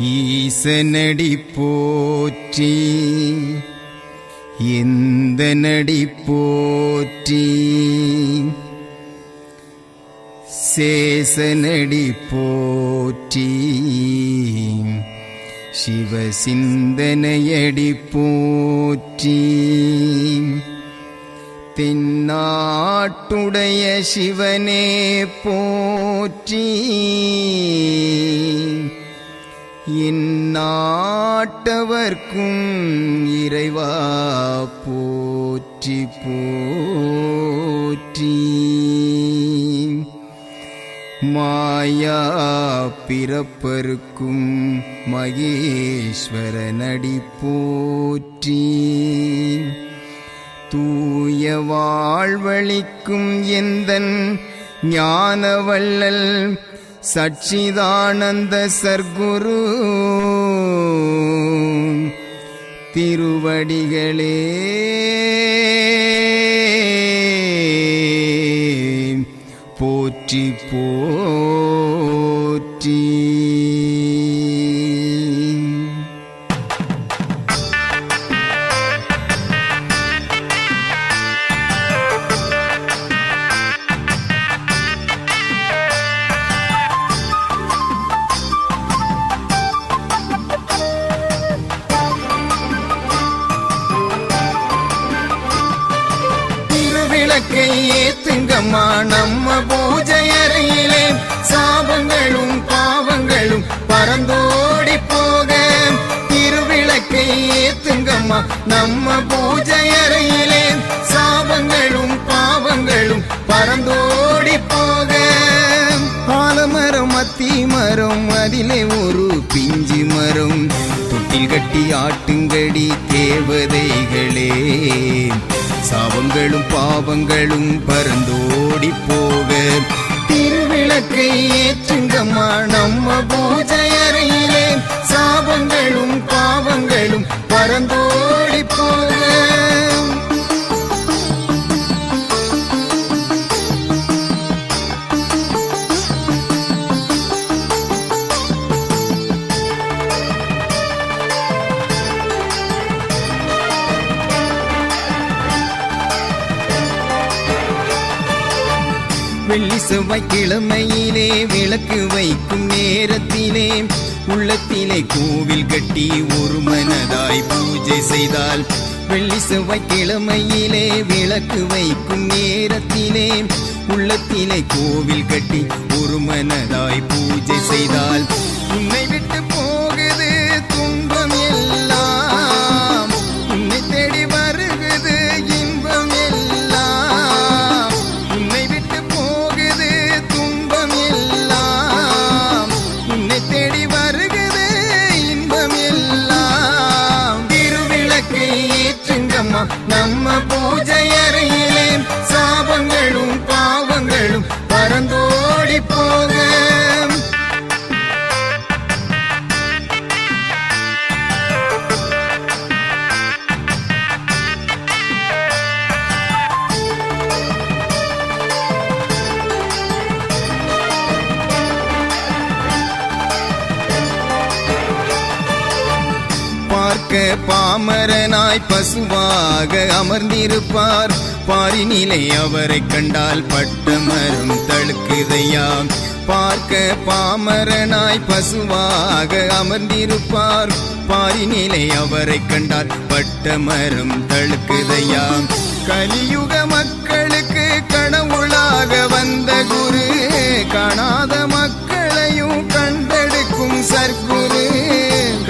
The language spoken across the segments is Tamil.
ஈசனடி போற்றி எந்தனடி போற்றி சேசனடி போற்றி சிவசிந்தனையடி போற்றி தென்னாட்டுடைய சிவனே போற்றி இந்நாட்டவர்க்கும் இறைவா போற்றி போற்றி மாயா பிறப்பருக்கும் மகேஸ்வரனடி போற்றி தூய வாழ்வளிக்கும் எந்தன் ஞானவள்ளல் சச்சிதானந்த சர்க்குரு திருவடிகளே போற்றி போற்றி. விளக்கை ஏத்துங்கம்மா நம்ம பூஜை அறையிலே சாபங்களும் பாவங்களும் பறந்தோடி போக. திருவிளக்கை ஏத்துங்கம்மா நம்ம பூஜை அறையிலே சாபங்களும் பாவங்களும் பறந்தோடி போக. ஆலமரம் அத்தி மரம் அதிலே ஒரு பிஞ்சு மரம் தொட்டில் கட்டி ஆட்டுங்கடி தேவதைகளே. சாபங்களும் பாவங்களும் பறந்தோடி போக. திருவிளக்கை ஏற்றுங்கம்மா நம்ம பூஜை அறையிலே சாபங்களும் பாவங்களும் பறந்தோடி போக. வெள்ளி செவ்வாய் கிழமையிலே விளக்கு வைக்கும் நேரத்திலே உள்ளத்திலே கோவில் கட்டி ஒரு மனதாய் பூஜை செய்தால். வெள்ளி செவ்வாய் கிழமையிலே விளக்கு வைக்கும் நேரத்திலே உள்ளத்திலே கோவில் கட்டி ஒரு மனதாய் பூஜை செய்தால். உன்னை விட்டு போகுது துன்பம் எல்லாம், உன்னை தேடி வருகுது இன்பம் எல்லாம். உன்னை விட்டு போகுது துன்பம் எல்லாம், உன்னை தேடி வருகுது இன்பம் எல்லாம். திருவிளக்கை ஏற்றுங்கம்மா நம்ம பூஜை அறையிலே சாபங்களும் பாவங்களும் பறந்தோடி போக. பார்க்க பாமரனாய் பசுவாக அமர்ந்திருப்பார். பாரினிலை அவரை கண்டால் பட்டமரம் தழுக்குதையா. பார்க்க பாமரனாய் பசுவாக அமர்ந்திருப்பார். பாரினிலை அவரை கண்டால் பட்டமரம் தழுக்குதையா. கலியுக மக்களுக்கு கடவுளாக வந்த குரு, காணாத மக்களையும் கண்டெடுக்கும் சர்க்குரு.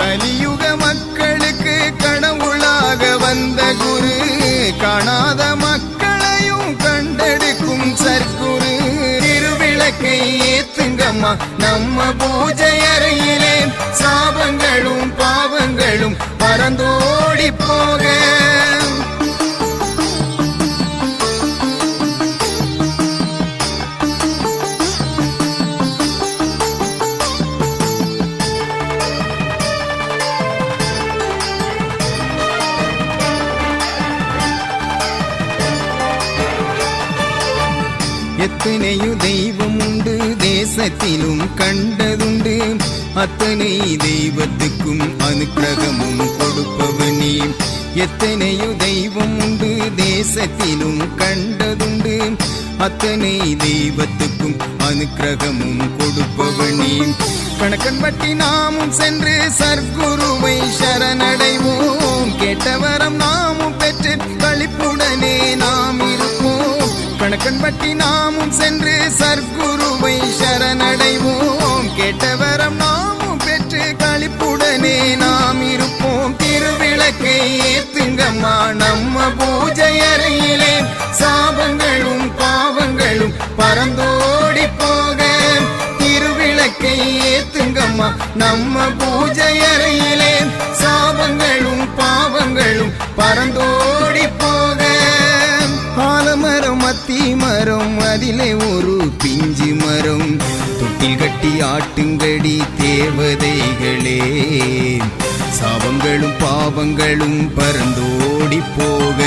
கலியுக மக்களுக்கு கடவுளாக வந்த குரு, காணாத மக்களையும் கண்டெடுக்கும் சர்க்குரு. திருவிளக்கை ஏத்துங்கம்மா நம்ம பூஜை அறையிலே சாபங்களும் பாவங்களும் பறந்தோடி போக. எத்தனையோ தெய்வம் உண்டு தேச தேசத்திலும் கண்டதுண்டு. அத்தனை தெய்வத்துக்கும் அனுக்கிரகமும் கொடுப்பவனே. எத்தனையோ தெய்வம் உண்டு தேசத்திலும் கண்டதுண்டு. அத்தனை தெய்வத்துக்கும் அனுக்கிரகமும் கொடுப்பவனே. கணக்கன் பட்டி நாமும் சென்று சர்க்குருவை சரணடைவோம். கேட்டவரம் நாமும் பெற்று களிப்புடனே நாம் இருப்போம். கணக்கன் பட்டி நாமும் சென்று சர்க்குருவை சரணடைவோம். கேட்டவரம் நாமும் பெற்று களிப்புடனே நாம் இருப்போம். திருவிளக்கை ஏத்துங்கம்மா நம்ம பூஜை அறையிலே. சாபங்களும் பாவங்களும் பறந்தோடி போக திருவிளக்கை ஏத்துங்கம்மா நம்ம பூஜை அறையிலே. சாபங்களும் பாவங்களும் பறந்தோடி போக ஆலமரம் அத்தி மரம் அதிலே ஒரு பிஞ்சு மரம். தொட்டில் கட்டி ஆட்டுங்கடி தேவதைகளே. சாபங்களும் பாவங்களும் பறந்தோடி போக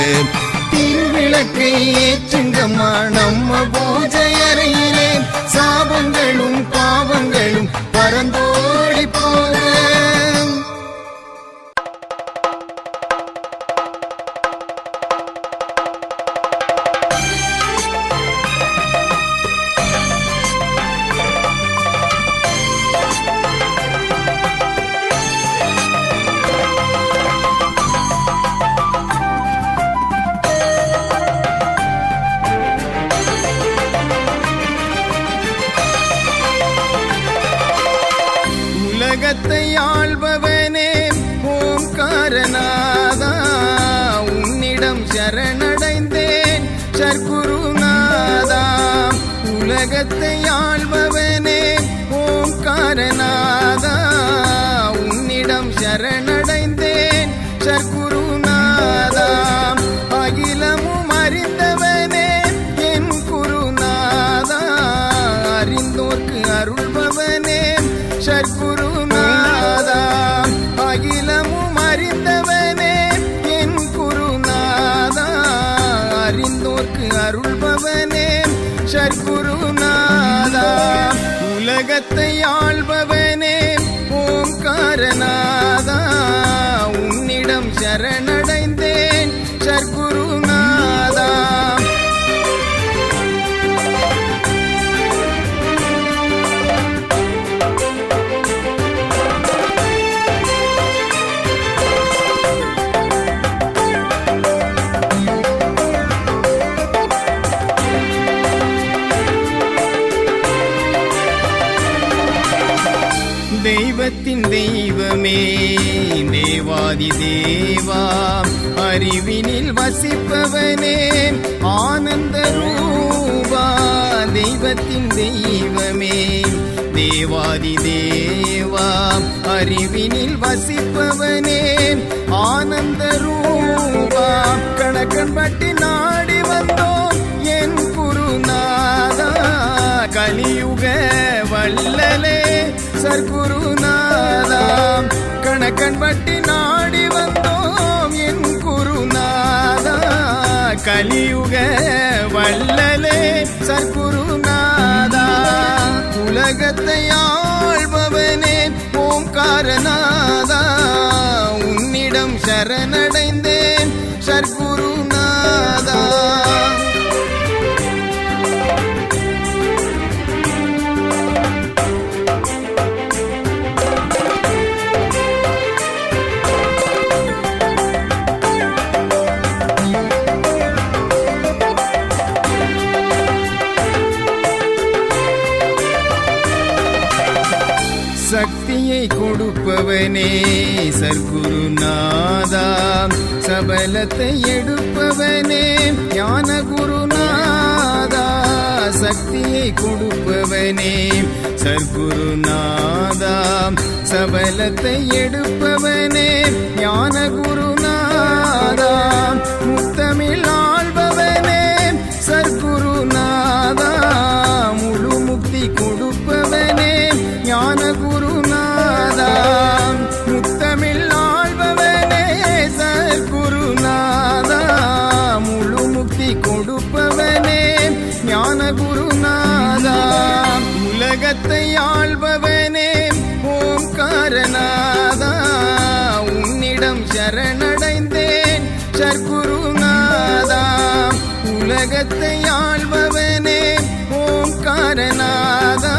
திருவிளக்கை ஏற்றுங்கம்மா நம்ம பூஜை அறையிலே. சாபங்களும் பாவங்களும் பறந்தோடி போக உலகத்தை ஆள்பவனே ஓம்காரநாதா. உன்னிடம் சரணடைந்தேன் சர்க்குருநாதா. உலகத்தை ஆள்பவனே ஓம்காரநாதா. உன்னிடம் சரணடைந்தேன் சர்க்குருநாதா. அகிலமும் அறிந்தவனே என் குருநாதா. அறிந்தோர்க்கு அருள்பவனே சர்க்குருநாதா. அகிலமும் அறிந்தவனே என் குருநாதா. அறிந்தோர்க்கு அருள்பவனே சர்க்குருநாதா. உலகத்தை ஆள்பவனே ஓம்காரநாதா. உன்னிடம் சரணடைந்தேன் சர்க்குருநாதா. தெய்வத்தின் தெய்வமே தேவாதி தேவா. அறிவினில் வசிப்பவனே ஆனந்த ரூபா. தெய்வத்தின் தெய்வமே தேவாதி தேவா. அறிவினில் வசிப்பவனே ஆனந்த ரூபா. கணக்கன் பட்டி நாடி வந்தோம் என் குருநாதா. கலியுக வல்லலே சர்க்குருநாதா. கணக்கன் பட்டி நாடி வந்தோம் என் குருநாதா. கலியுக வல்லலே சர்க்குருநாதா. உலகத்தை ஆள்பவனே ஓம்காரநாதா. உன்னிடம் சரணடைந்தேன் சர்க்குருநாதா. சக்தியை கொடுப்பவனே சர்க்குருநாதா. சபலத்தை எடுப்பவனே ஞான குருநாதா. சக்தியை கொடுப்பவனே சர்க்குருநாதா. சபலத்தை எடுப்பவனே ஞான குருநாதா. முத்தமிழ் ஆள்பவனே சர்க்குருநாதா. முழு முக்தி கொடுப்பவனே ஞான குருநாதா. முத்தமிழ் ஆள்பவனே சர்க்குருநாதா. முழு முக்தி கொடுப்பவனே ஞான குருநாதா. உலகத்தை சரணடைந்தேன் சர்க்குருநாதா. உலகத்தை ஆள்பவனே ஓம்காரநாதா,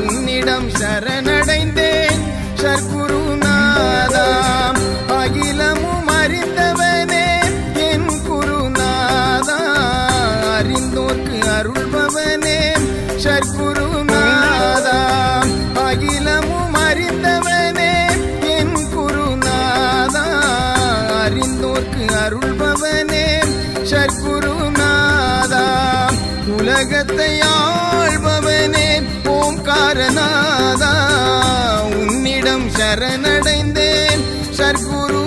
உன்னிடம் சரணடைந்தேன் சர்க்குருநாதா. அகிலமும் அறிந்தவனே என் குருநாதா, அறிந்தோர்க்கு அருள்பவனே சர்க்குருநாதா. அகிலமும் அறிந்தவனே என் குருநாதா, அறிந்தோர்க்கு அருள்பவனே சர்க்குருநாதா. உலகத்தை ஆள்பவனே ஓம்காரநாதா, உன்னிடம் சரணடைந்தேன் சர்க்குரு